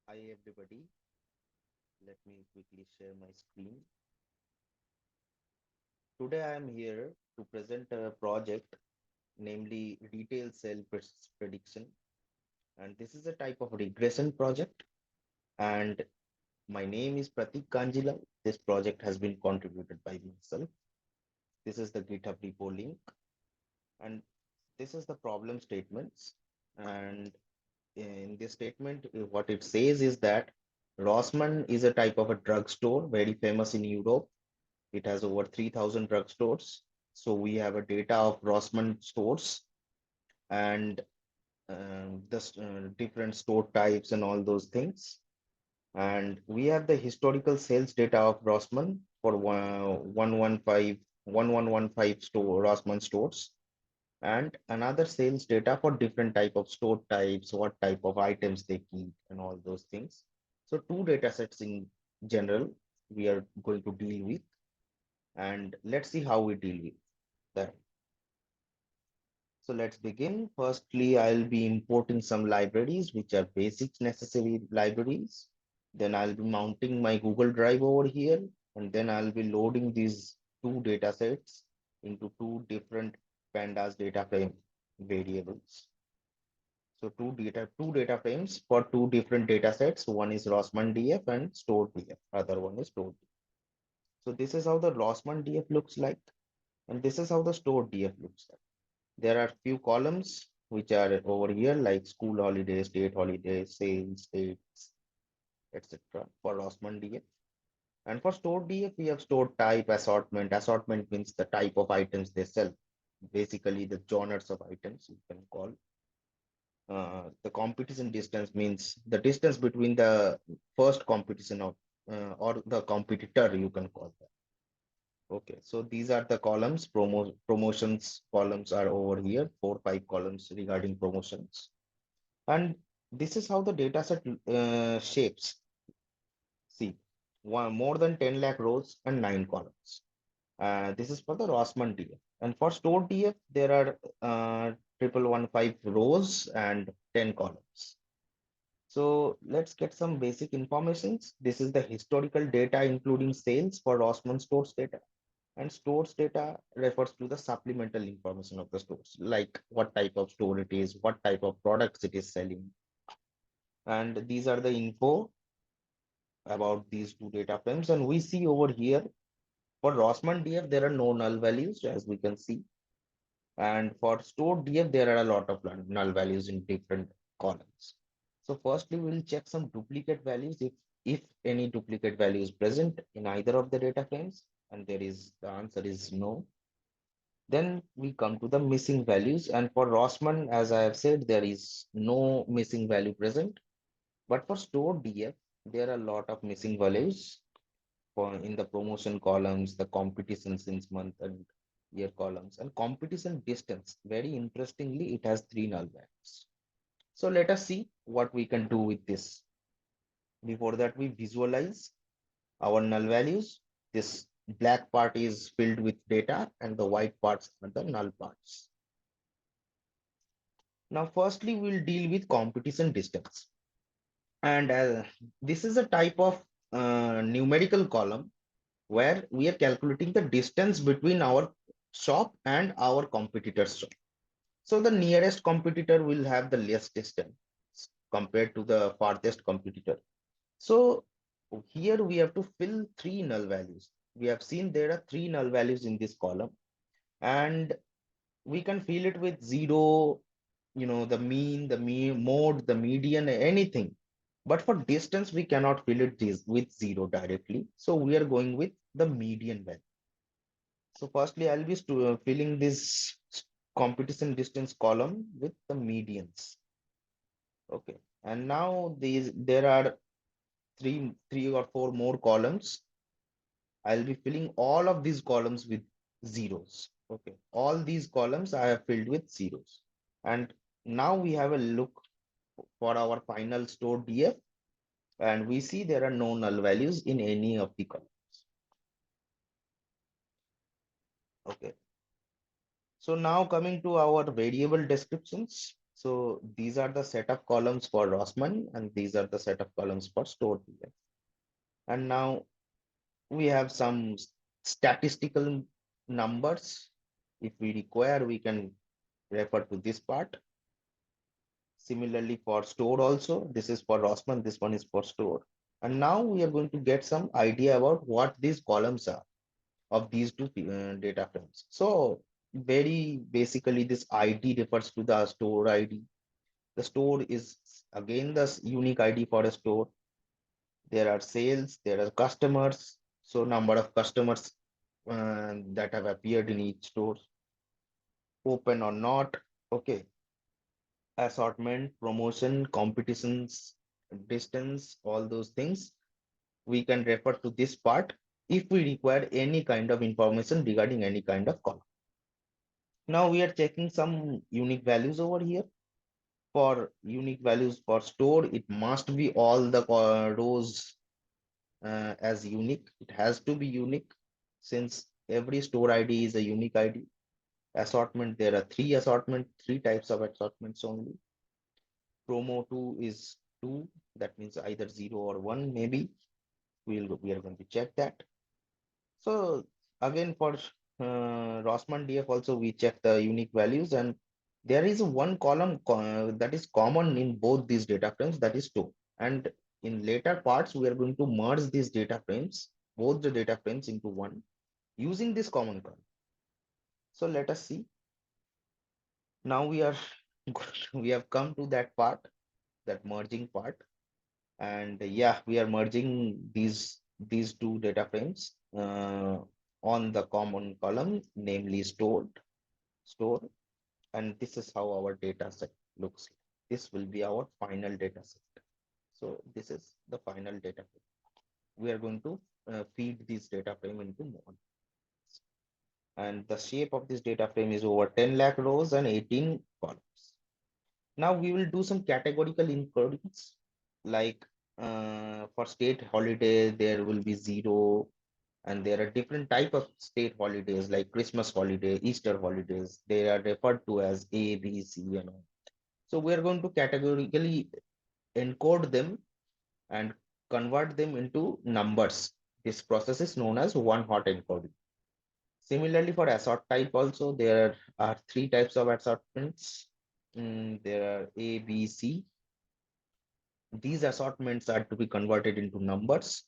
Hi everybody, let me quickly share my screen. Today I am here to present a project, namely retail prediction. And this is a type of regression project. And my name is Pratik Kanjila. This project has been contributed by myself. This is the GitHub repo link. And this is the problem statements. And in this statement, what it says is that Rossmann is a type of a drugstore, very famous in Europe. It has over 3,000 drugstores. So we have a data of Rossmann stores and the different store types and all those things. And we have the historical sales data of Rossmann for 1115 Rossmann stores, and another sales data for different type of store types, what type of items they keep, and all those things. So two data sets in general we are going to deal with, and let's see how we deal with that. So let's begin. Firstly, I'll be importing some libraries, which are basic necessary libraries. Then I'll be mounting my Google Drive over here, and then I'll be loading these two data sets into two different pandas data frame variables. So two data frames for two different data sets. One is Rossmann DF and stored DF. Other one is stored DF. So this is how the Rossmann DF looks like, and this is how the stored DF looks like. There are few columns which are over here like school holidays, state holidays, sales, dates, etc. for Rossmann DF. And for stored DF, we have stored type, assortment. Assortment means the type of items they sell. Basically, the genres of items you can call. The competition distance means the distance between the first competition of or the competitor, you can call that. Okay, so these are the columns. Promotions columns are over here, 4, 5 columns regarding promotions. And this is how the data set shapes. See, more than 10 lakh rows and 9 columns. This is for the Rossmann DF. And for stored DF, there are 1115 rows and 10 columns. So let's get some basic informations. This is the historical data, including sales for Rossmann stores data. And stores data refers to the supplemental information of the stores, like what type of store it is, what type of products it is selling. And these are the info about these two data frames. And we see over here for Rossmann DF, there are no null values, as we can see. And for stored DF, there are a lot of null values in different columns. So firstly, we'll check some duplicate values if any duplicate value is present in either of the data frames. And the answer is no. Then we come to the missing values. And for Rossmann, as I have said, there is no missing value present. But for stored DF, there are a lot of missing values for in the promotion columns, the competition since month and year columns, and competition distance. Very interestingly, it has 3 null values. So let us see what we can do with this. Before that, we visualize our null values. This black part is filled with data and the white parts are the null parts. Now, firstly, we'll deal with competition distance. And this is a type of numerical column where we are calculating the distance between our shop and our competitor's shop. So the nearest competitor will have the less distance compared to the farthest competitor. So here we have to fill 3 null values. We have seen there are 3 null values in this column, and we can fill it with zero, the mean, mode, the median, anything. But for distance, we cannot fill it this with zero directly. So we are going with the median value. So firstly, I'll be filling this competition distance column with the medians. Okay. And now there are three or four more columns. I'll be filling all of these columns with zeros. Okay. All these columns I have filled with zeros. And now we have a look for our final store DF, and we see there are no null values in any of the columns. Okay. So now coming to our variable descriptions. So these are the set of columns for Rossmann, and these are the set of columns for store period. And now we have some statistical numbers. If we require, we can refer to this part. Similarly for store also, this is for Rossmann, this one is for store. And now we are going to get some idea about what these columns are of these two data frames. So very basically this ID refers to the store ID. The store is again the unique ID for a store. There are sales, there are customers. So number of customers that have appeared in each store, open or not. Okay, assortment, promotion, competitions, distance, all those things. We can refer to this part if we require any kind of information regarding any kind of column. Now we are checking some unique values over here. For unique values for store, it must be all the rows as unique. It has to be unique since every store ID is a unique ID. Assortment, there are three types of assortments only. Promo 2 is 2, that means either 0 or 1 maybe. We are going to check that. So again for Rossmann DF also we check the unique values, and there is one column that is common in both these data frames, that is 2. And in later parts we are going to merge these data frames, both the data frames into one using this common column. So let us see. Now we are we have come to that part, that merging part. And yeah, we are merging these two data frames on the common column, namely store, and this is how our data set looks like. This will be our final data set. So this is the final data frame. We are going to feed this data frame into model, and the shape of this data frame is over 10 lakh rows and 18 columns. Now we will do some categorical encodings, like for state holiday, there will be 0, and there are different type of state holidays like Christmas holiday, Easter holidays. They are referred to as A, B, C, and all. So we are going to categorically encode them and convert them into numbers. This process is known as one-hot encoding. Similarly, for assort type also, there are three types of assortments. There are A, B, C. These assortments are to be converted into numbers.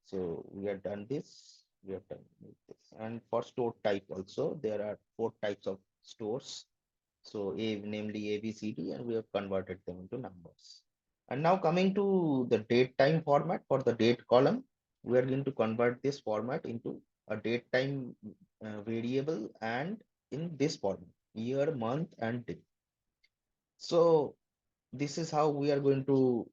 So we have done this. We have done this. And for store type also, there are four types of stores. So namely A, B, C, D, and we have converted them into numbers. And now coming to the date time format for the date column, we are going to convert this format into a date time variable, and in this format, year, month, and day. So this is how we are going to,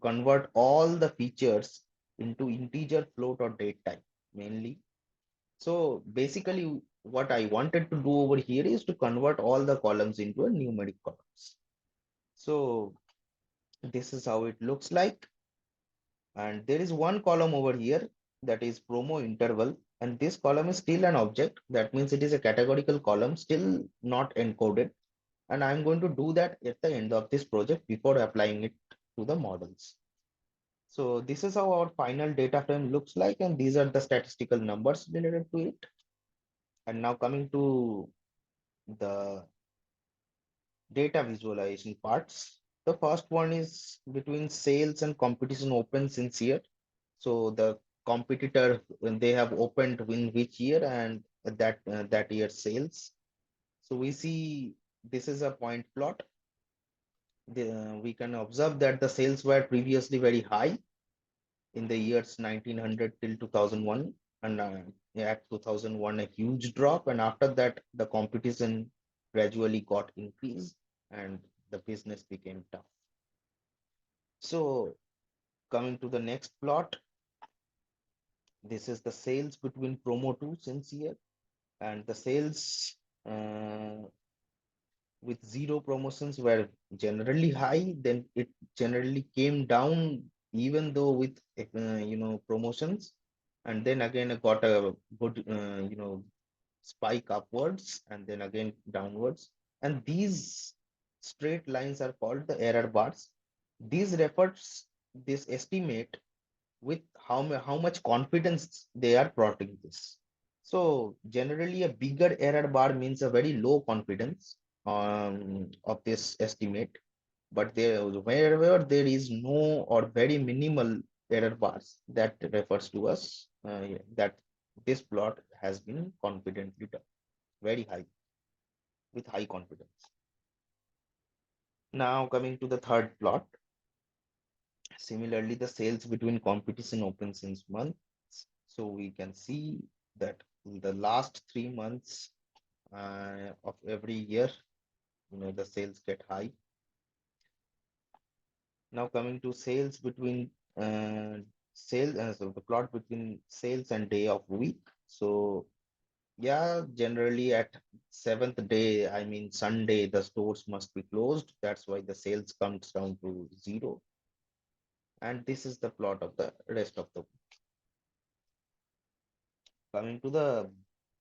convert all the features into integer, float, or date type mainly. So basically, what I wanted to do over here is to convert all the columns into a numeric columns. So this is how it looks like. And there is one column over here that is promo interval. And this column is still an object. That means it is a categorical column, still not encoded. And I'm going to do that at the end of this project before applying it to the models. So this is how our final data frame looks like. And these are the statistical numbers related to it. And now coming to the data visualization parts. The first one is between sales and competition open since here. So the competitor, when they have opened in which year, and that year sales. So we see this is a point plot. We can observe that the sales were previously very high in the years 1900 till 2001, and at 2001 a huge drop, and after that the competition gradually got increased and the business became tough. So coming to the next plot, this is the sales between promo 2 since here, and the sales with 0 promotions were generally high, then it generally came down even though with promotions, and then again it got a good spike upwards and then again downwards. And these straight lines are called the error bars. These refers this estimate with how much confidence they are plotting this. So generally a bigger error bar means a very low confidence of this estimate, but there wherever there is no or very minimal error bars, that refers to us that this plot has been confidently done, very high, with high confidence. Now coming to the third plot, similarly the sales between competition open since months. So we can see that in the last 3 months of every year, the sales get high. Now coming to sales between so the plot between sales and day of week. So yeah, generally at seventh day, I mean Sunday, the stores must be closed. That's why the sales comes down to zero. And this is the plot of the rest of the week. Coming to the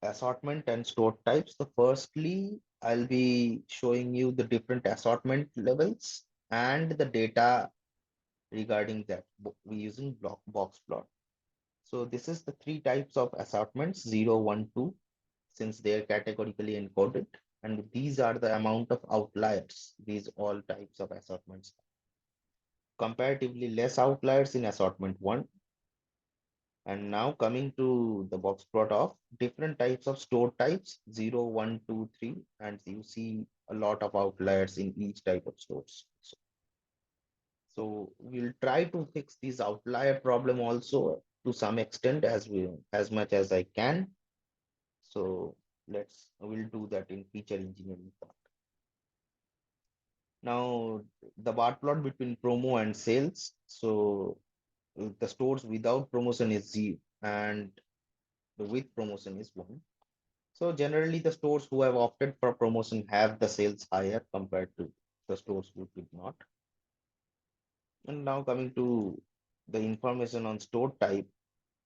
assortment and store types. So firstly, I'll be showing you the different assortment levels and the data regarding that. We using box plot. So this is the three types of assortments, 0, 1, 2, since they are categorically encoded. And these are the amount of outliers, these all types of assortments. Comparatively less outliers in assortment 1. And now coming to the box plot of different types of store types, 0, 1, 2, 3, and you see a lot of outliers in each type of stores. So we'll try to fix this outlier problem also to some extent as much as I can. So we'll do that in feature engineering part. Now the bar plot between promo and sales. So the stores without promotion is 0 and the with promotion is 1. So generally the stores who have opted for promotion have the sales higher compared to the stores who did not. And now coming to the information on store type.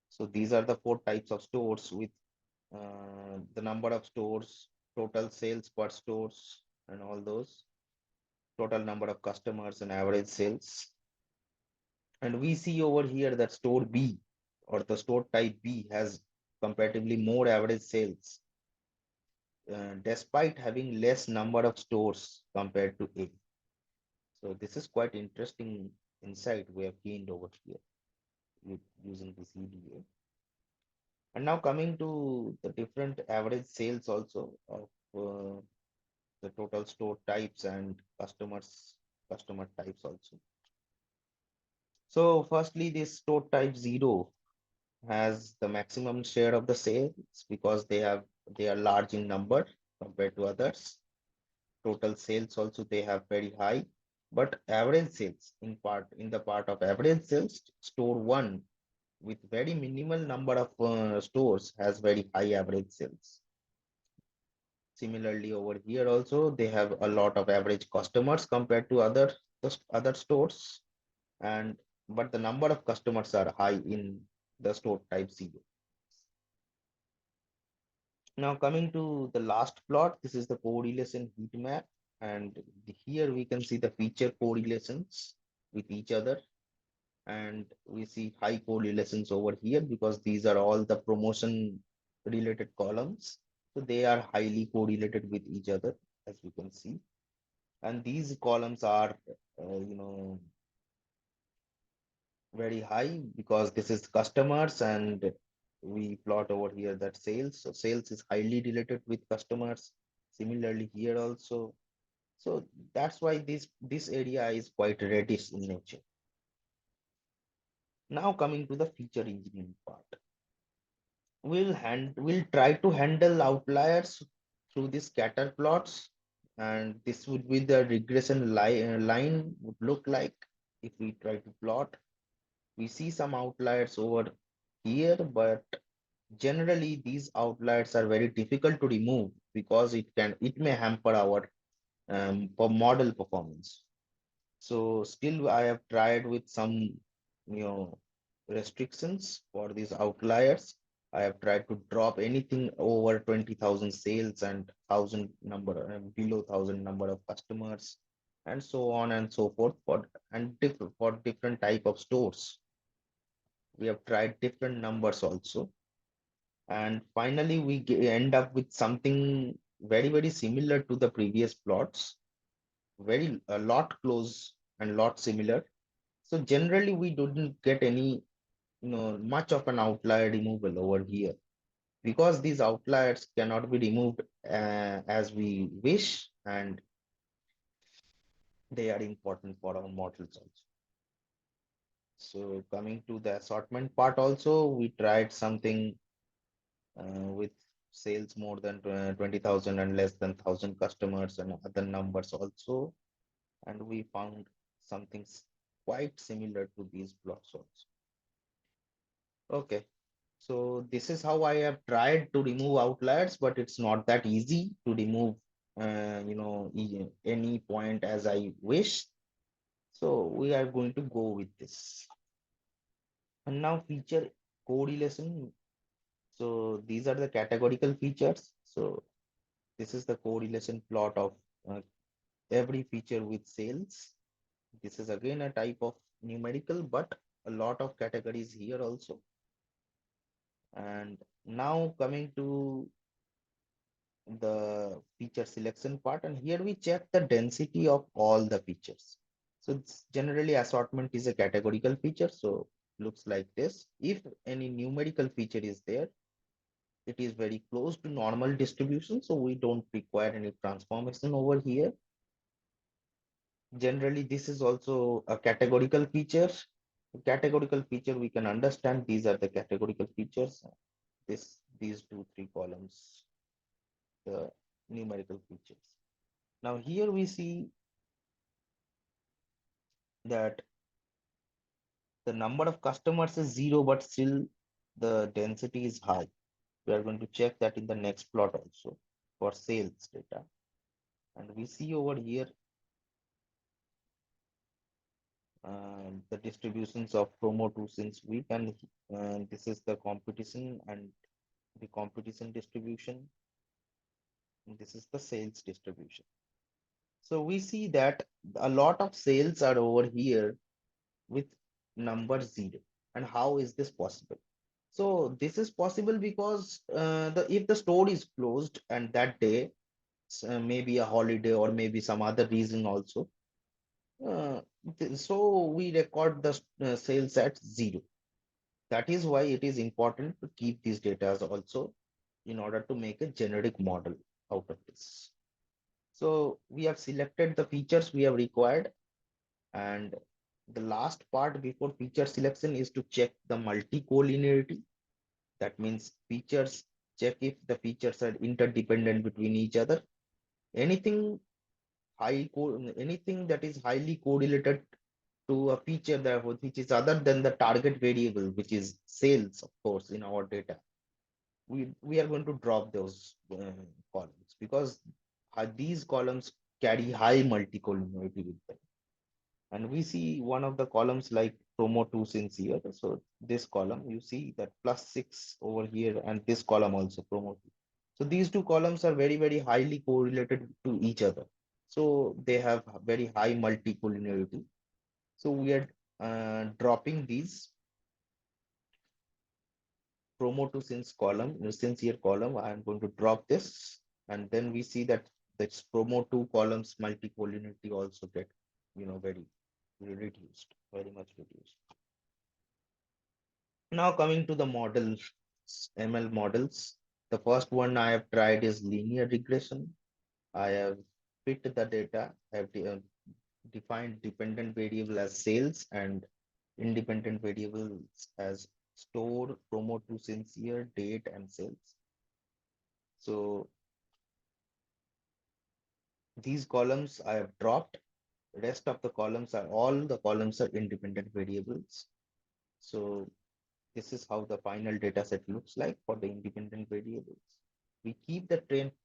So these are the 4 types of stores with the number of stores, total sales per stores, and all those, total number of customers and average sales. And we see over here that store B or the store type B has comparatively more average sales despite having less number of stores compared to A. So this is quite interesting insight we have gained over here using this EDA. And now coming to the different average sales also of the total store types and customer types also. So firstly, this store type 0 has the maximum share of the sales because they are large in number compared to others. Total sales also they have very high, but average sales in the part of average sales, store 1 with very minimal number of stores has very high average sales. Similarly, over here also they have a lot of average customers compared to other stores, and but the number of customers are high in the store type 0. Now coming to the last plot, this is the correlation heat map, and here we can see the feature correlations with each other, and we see high correlations over here because these are all the promotion related columns. So they are highly correlated with each other, as we can see. And these columns are, you know, very high because this is customers, and we plot over here that sales. So sales is highly related with customers. Similarly here also. So that's why this area is quite reddish in nature. Now coming to the feature engineering part. We'll try to handle outliers through these scatter plots, and this would be the regression line would look like if we try to plot. We see some outliers over here, but generally these outliers are very difficult to remove because it may hamper our model performance. So still I have tried with some restrictions for these outliers. I have tried to drop anything over 20,000 sales and thousand number below 1,000 number of customers, and so on and so forth for different type of stores. We have tried different numbers also, and finally we end up with something very similar to the previous plots, very a lot close and lot similar. So generally we didn't get any much of an outlier removal over here, because these outliers cannot be removed as we wish, and they are important for our models also. So coming to the assortment part also, we tried something with sales more than 20,000 and less than 1,000 customers and other numbers also, and we found something quite similar to these plots also. Okay, so this is how I have tried to remove outliers, but it's not that easy to remove any point as I wish. So we are going to go with this. And now feature correlation. So these are the categorical features. So this is the correlation plot of uh, every feature with sales. This is again a type of numerical, but a lot of categories here also. And now coming to the feature selection part, and here we check the density of all the features. So it's generally assortment is a categorical feature, so looks like this. If any numerical feature is there, it is very close to normal distribution, so we don't require any transformation over here. Generally this is also a categorical feature. Categorical feature, we can understand these are the categorical features. These two three columns, the numerical features. Now here we see that the number of customers is 0, but still the density is high. We are going to check that in the next plot also for sales data. And we see over here the distributions of promo 2 since week, and this is the competition and the competition distribution. And this is the sales distribution. So we see that a lot of sales are over here with number 0. And how is this possible? So this is possible because the if the store is closed and that day maybe a holiday or maybe some other reason also, uh, so we record the sales at 0. That is why it is important to keep these data also in order to make a generic model out of this. So we have selected the features we have required, and the last part before feature selection is to check the multi-collinearity. That means features, check if the features are interdependent between each other. Anything anything that is highly correlated to a feature that which is other than the target variable, which is sales, of course, in our data, we are going to drop those columns, because these columns carry high multi-collinearity with them. And we see one of the columns like promo 2 since here. So this column, you see that +6 over here, and this column also promo 2. So these two columns are very highly correlated to each other. So they have very high multi-collinearity. So we are dropping these promo to since here column. I am going to drop this, and then we see that this promo 2 columns multi-collinearity also get very reduced, very much reduced. Now coming to the models, ML models. The first one I have tried is linear regression. I have fit the data. I have defined dependent variable as sales and independent variables as store, promo to sincere, date, and sales. So these columns I have dropped. Rest of the columns are all the columns are independent variables. So this is how the final data set looks like for the independent variables. We keep the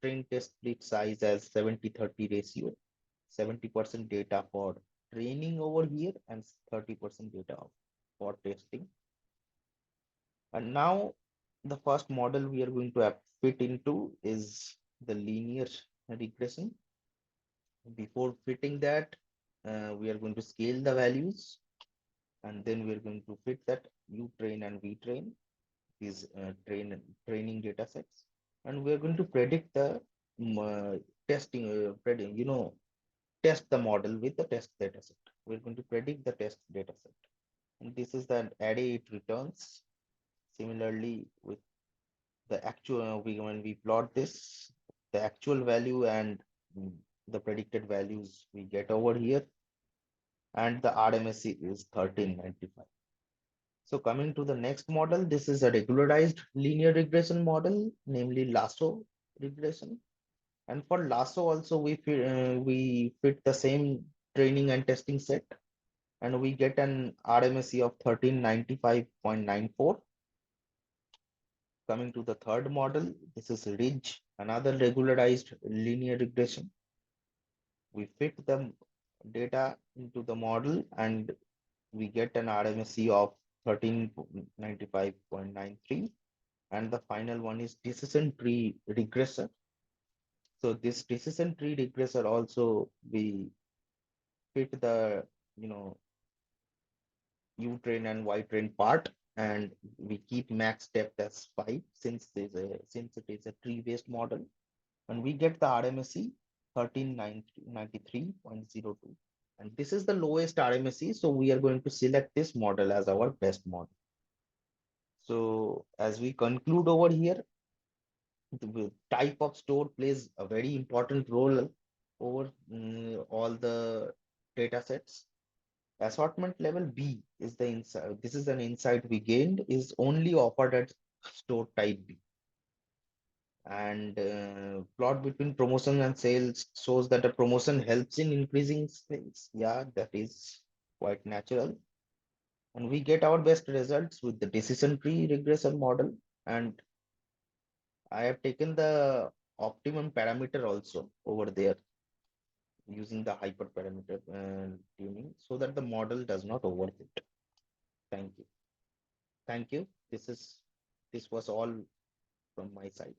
train test split size as 70-30 ratio, 70% data for training over here and 30% data for testing. And now The first model we are going to fit into is the linear regression. Before fitting that, we are going to scale the values, and then we are going to fit that U train and V train, these training data sets, and we are going to predict the testing, test the model with the test data set. We're going to predict the test data set, and this is the array it returns. Similarly, with the actual, when we plot this, the actual value and mm, the predicted values we get over here, and the RMSE is 1395. So coming to the next model, this is a regularized linear regression model, namely lasso regression. And for lasso also we fit the same training and testing set, and we get an RMSE of 1395.94. Coming to the third model, this is Ridge, another regularized linear regression. We fit the data into the model and we get an RMSE of 1395.93. And the final one is decision tree regressor. So this decision tree regressor also we fit the you know U train and Y train part, and we keep max depth as 5 since it is a tree based model, and we get the RMSE 1393.02, and this is the lowest RMSE, so we are going to select this model as our best model. So as we conclude over here, the type of store plays a very important role over all the data sets. Assortment level B is the insight. This is an insight we gained is only offered at store type B. And plot between promotion and sales shows that a promotion helps in increasing sales. Yeah, that is quite natural. And we get our best results with the decision tree regression model. And I have taken the optimum parameter also over there using the hyperparameter tuning so that the model does not overfit. Thank you. Thank you. This was all from my side.